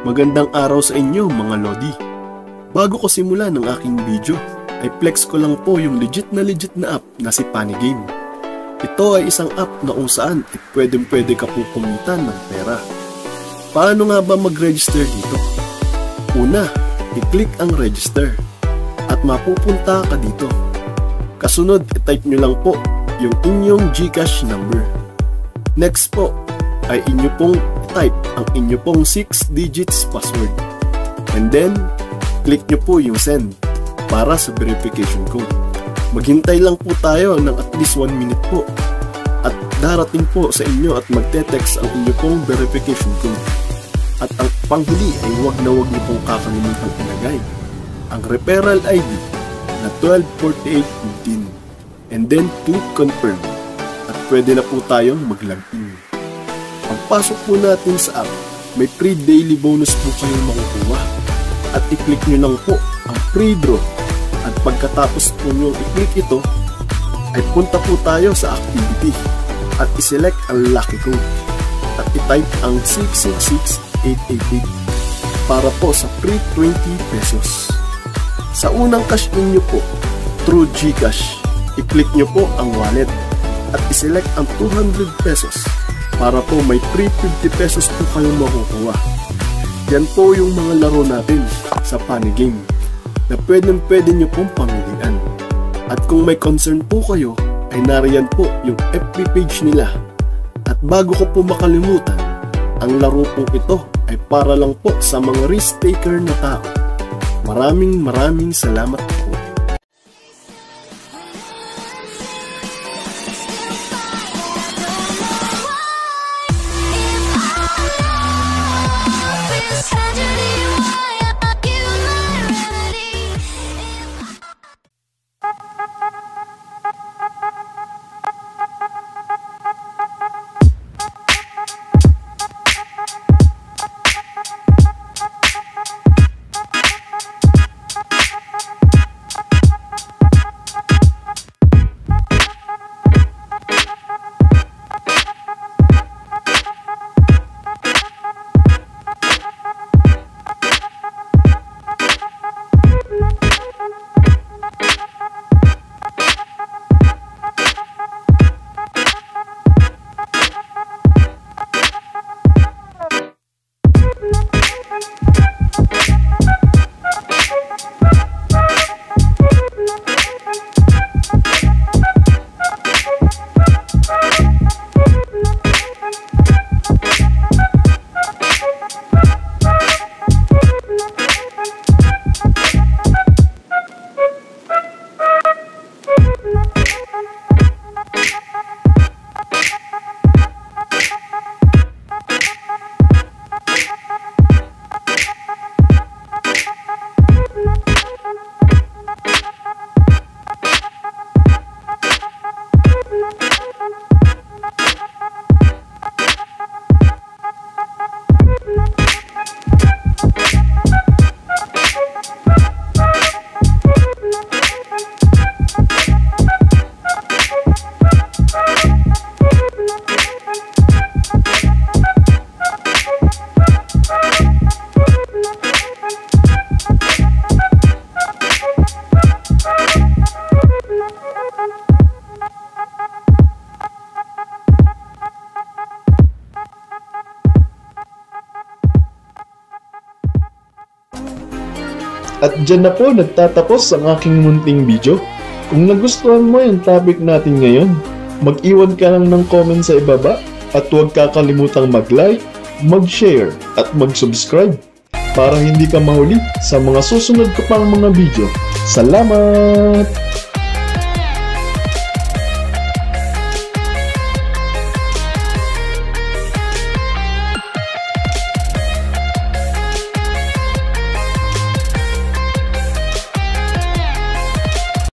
Magandang araw sa inyo mga Lodi. Bago ko simulan ng aking video, ay flex ko lang po yung legit na app na si Panigame. Ito ay isang app na kung saan pwede ka po kumita ng pera. Paano nga ba mag-register dito? Una, i-click ang register at mapupunta ka dito. Kasunod, i-type nyo lang po yung inyong GCash number. Next po, ay inyo pong type ang inyo pong 6 digits password. And then, click nyo po yung send para sa verification code. Maghintay lang po tayo ng at least 1 minute po. At darating po sa inyo at magte-text ang inyo pong verification code. At ang panghuli ay huwag niyo pong kakalimutan ilagay ang referral ID na 124815. And then, click confirm. At pwede na po tayong mag-login. Pagpasok po natin sa app, may free daily bonus po kayong makukuha. At i-click nyo lang po ang free draw. At pagkatapos po nyo i-click ito, ay punta po tayo sa activity. At i-select ang lucky code. At i-type ang 666888 para po sa free 20 pesos. Sa unang cash in nyo po, through GCash, i-click nyo po ang wallet. At i-select ang 200 pesos. Para po may free 50 pesos po kayong makukuha. Yan po yung mga laro natin sa Panigame na pwede nyo pong pamilian. At kung may concern po kayo, ay nariyan po yung FB page nila. At bago ko po makalimutan, ang laro po ito ay para lang po sa mga risk taker na tao. Maraming salamat po. At dyan na po nagtatapos ang aking munting video. Kung nagustuhan mo yung topic natin ngayon, mag-iwan ka lang ng comment sa ibaba at huwag kakalimutang mag-like, mag-share at mag-subscribe para hindi ka mahuli sa mga susunod ko pang mga video. Salamat!